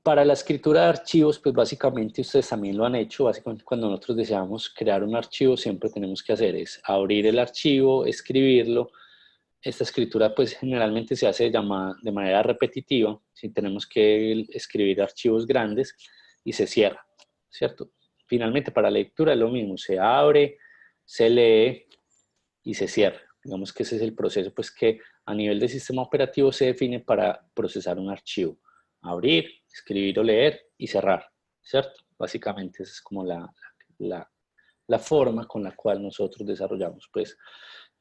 Para la escritura de archivos, pues básicamente ustedes también lo han hecho. Básicamente cuando nosotros deseamos crear un archivo, siempre tenemos que hacer es abrir el archivo, escribirlo. Esta escritura pues generalmente se hace de manera repetitiva, si tenemos que escribir archivos grandes y se cierra, ¿cierto? Finalmente para la lectura es lo mismo, se abre, se lee y se cierra. Digamos que ese es el proceso pues que a nivel de sistema operativo se define para procesar un archivo. Abrir, escribir o leer y cerrar, ¿cierto? Básicamente esa es como la forma con la cual nosotros desarrollamos pues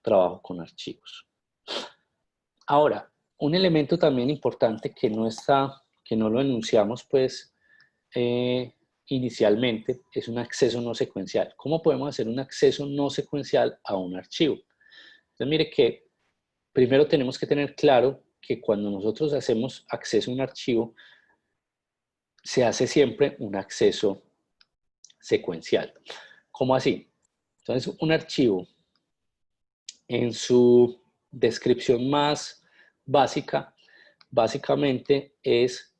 trabajo con archivos. Ahora, un elemento también importante que no lo enunciamos pues inicialmente es un acceso no secuencial. ¿Cómo podemos hacer un acceso no secuencial a un archivo? Entonces mire que primero tenemos que tener claro que cuando nosotros hacemos acceso a un archivo, se hace siempre un acceso secuencial. ¿Cómo así? Entonces un archivo en su descripción más básica, básicamente es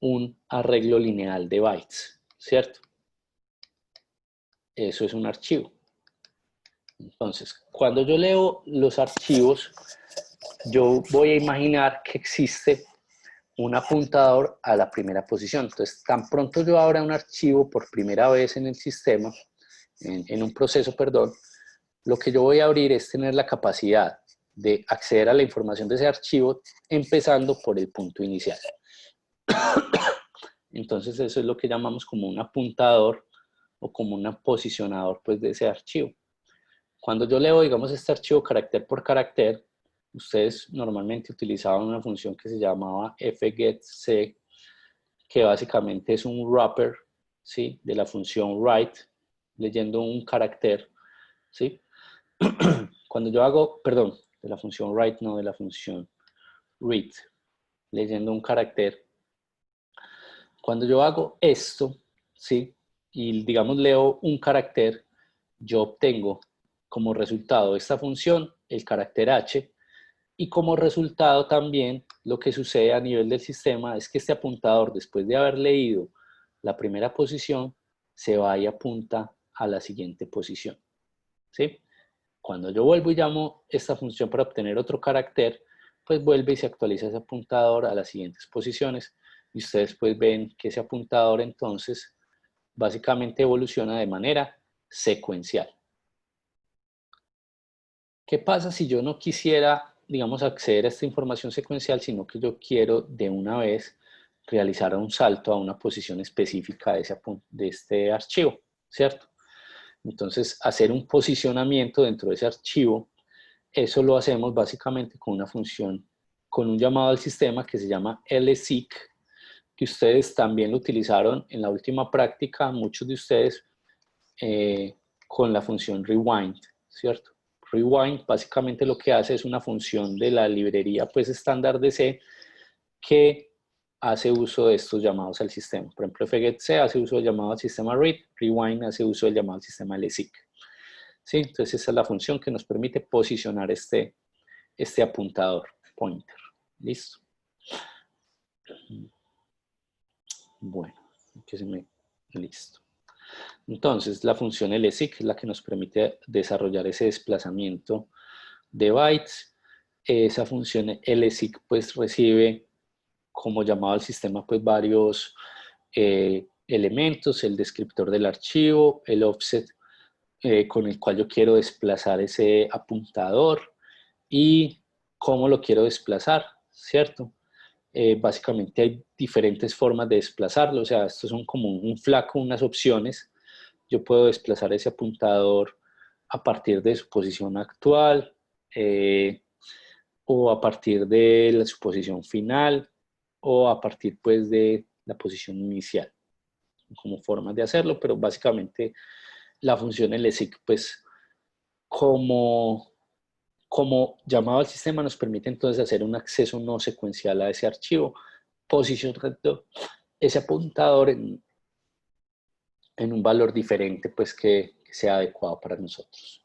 un arreglo lineal de bytes, ¿cierto? Eso es un archivo. Entonces, cuando yo leo los archivos, yo voy a imaginar que existe un apuntador a la primera posición. Entonces, tan pronto yo abra un archivo por primera vez en el sistema, en un proceso, perdón, lo que yo voy a abrir es tener la capacidad de acceder a la información de ese archivo, empezando por el punto inicial. Entonces, eso es lo que llamamos como un apuntador o como un posicionador pues, de ese archivo. Cuando yo leo, digamos, este archivo carácter por carácter, ustedes normalmente utilizaban una función que se llamaba fgetC, que básicamente es un wrapper, ¿sí? De la función write, leyendo un carácter, ¿sí? Cuando yo hago, perdón, de la función write, no de la función read, leyendo un carácter. Cuando yo hago esto, ¿sí? Y digamos leo un carácter, yo obtengo como resultado de esta función el carácter h, y como resultado también lo que sucede a nivel del sistema es que este apuntador, después de haber leído la primera posición, se va y apunta a la siguiente posición, ¿sí? Cuando yo vuelvo y llamo esta función para obtener otro carácter, pues vuelve y se actualiza ese apuntador a las siguientes posiciones, y ustedes pues ven que ese apuntador entonces básicamente evoluciona de manera secuencial. ¿Qué pasa si yo no quisiera, digamos, acceder a esta información secuencial, sino que yo quiero de una vez realizar un salto a una posición específica de este archivo, ¿cierto? Entonces, hacer un posicionamiento dentro de ese archivo, eso lo hacemos básicamente con una función, con un llamado al sistema que se llama lseek, que ustedes también lo utilizaron en la última práctica, muchos de ustedes, con la función rewind, ¿cierto? Rewind básicamente lo que hace es una función de la librería pues estándar de C que hace uso de estos llamados al sistema. Por ejemplo, fgetC hace uso del llamado al sistema read, rewind hace uso del llamado al sistema lseek. ¿Sí? Entonces esa es la función que nos permite posicionar este apuntador, pointer. ¿Listo? Bueno, listo. Entonces, la función lseek es la que nos permite desarrollar ese desplazamiento de bytes. Esa función lseek pues recibe como llamado al sistema pues varios elementos, el descriptor del archivo, el offset con el cual yo quiero desplazar ese apuntador y cómo lo quiero desplazar, ¿cierto? Básicamente hay diferentes formas de desplazarlo, o sea, estos son como un flaco, unas opciones. Yo puedo desplazar ese apuntador a partir de su posición actual o a partir de su posición final o a partir pues de la posición inicial, como formas de hacerlo, pero básicamente la función lseek pues como llamado al sistema nos permite entonces hacer un acceso no secuencial a ese archivo, posicionando ese apuntador en un valor diferente pues que sea adecuado para nosotros.